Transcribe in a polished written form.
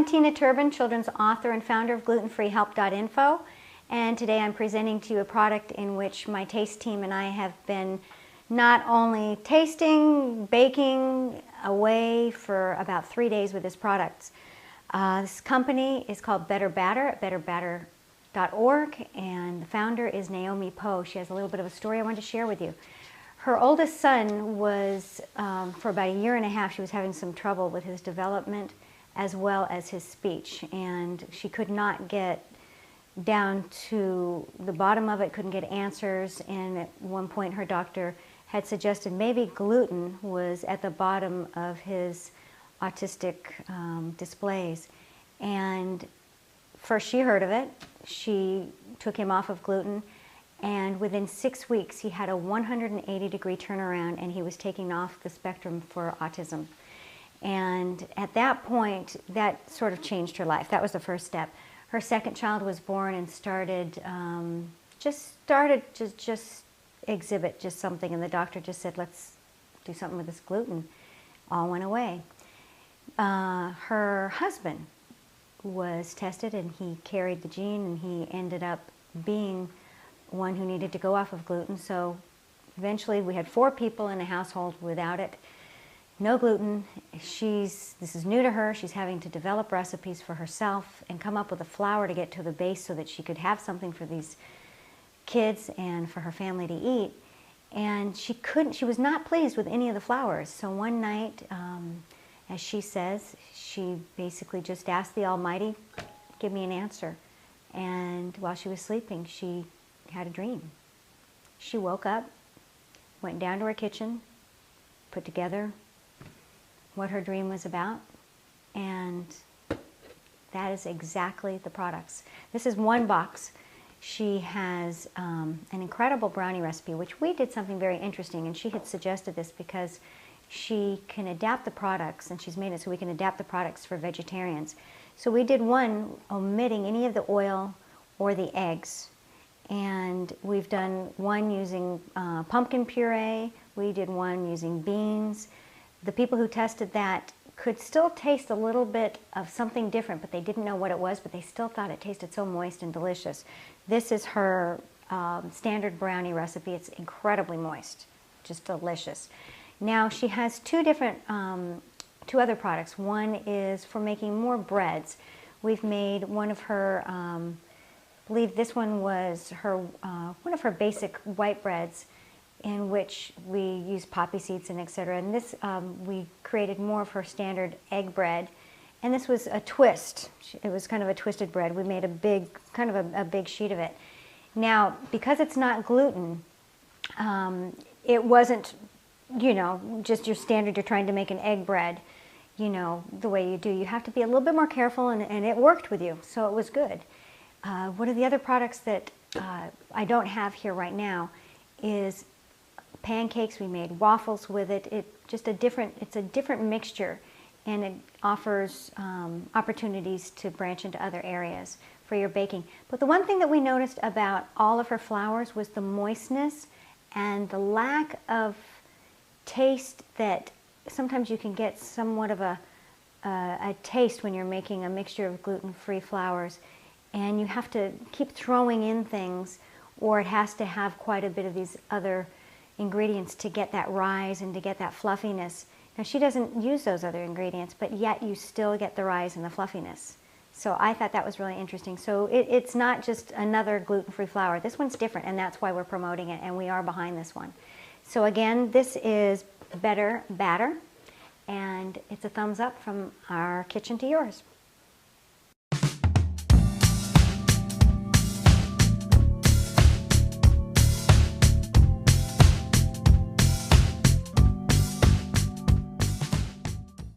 Tina Turbin, children's author and founder of gluten-free-help.info, and today I'm presenting to you a product in which my taste team and I have been not only tasting, baking away for about 3 days with this product. This company is called Better Batter at betterbatter.org, and the founder is Naomi Poe. She has a little bit of a story I wanted to share with you. Her oldest son was, for about 1.5 years, she was having some trouble with his development as well as his speech, and she could not get down to the bottom of it, couldn't get answers, and at one point her doctor had suggested maybe gluten was at the bottom of his autistic displays. And first she heard of it, she took him off of gluten, and within 6 weeks he had a 180-degree turnaround and he was taking off the spectrum for autism. And at that point, that sort of changed her life. That was the first step. Her second child was born and started just exhibit just something, and the doctor just said, let's do something with this gluten. All went away. Her husband was tested and he carried the gene, and he ended up being one who needed to go off of gluten. So eventually we had 4 people in a household without it. No gluten. This is new to her. She's having to develop recipes for herself and come up with a flour to get to the base so that she could have something for these kids and for her family to eat. And she was not pleased with any of the flours. So one night, as she says, she basically just asked the Almighty, give me an answer. And while she was sleeping, she had a dream. She woke up, went down to her kitchen, put together what her dream was about, and that is exactly the products. This is one box. She has an incredible brownie recipe, which we did something very interesting, and she had suggested this because she can adapt the products, and she's made it so we can adapt the products for vegetarians. So we did one omitting any of the oil or the eggs, and we've done one using pumpkin puree. We did one using beans. The people who tested that could still taste a little bit of something different, but they didn't know what it was, but they still thought it tasted so moist and delicious. This is her standard brownie recipe. It's incredibly moist, just delicious. Now she has two other products. One is for making more breads. We've made one of her, I believe this one was her one of her basic white breads, in which we use poppy seeds and etc. And this, we created more of her standard egg bread. And this was a twist. It was kind of a twisted bread. We made a big, kind of a big sheet of it. Now, because it's not gluten, it wasn't, you know, just your standard, you're trying to make an egg bread, you know, the way you do. You have to be a little bit more careful, and it worked with you, so it was good. One of the other products that I don't have here right now is pancakes. We made waffles with it. It's a different mixture, and it offers opportunities to branch into other areas for your baking. But the one thing that we noticed about all of her flours was the moistness and the lack of taste that sometimes you can get somewhat of a taste when you're making a mixture of gluten-free flours, and you have to keep throwing in things, or it has to have quite a bit of these other ingredients to get that rise and to get that fluffiness. Now she doesn't use those other ingredients, but yet you still get the rise and the fluffiness. So I thought that was really interesting. So it's not just another gluten-free flour. This one's different, and that's why we're promoting it, and we are behind this one. So again, this is Better Batter, and it's a thumbs up from our kitchen to yours.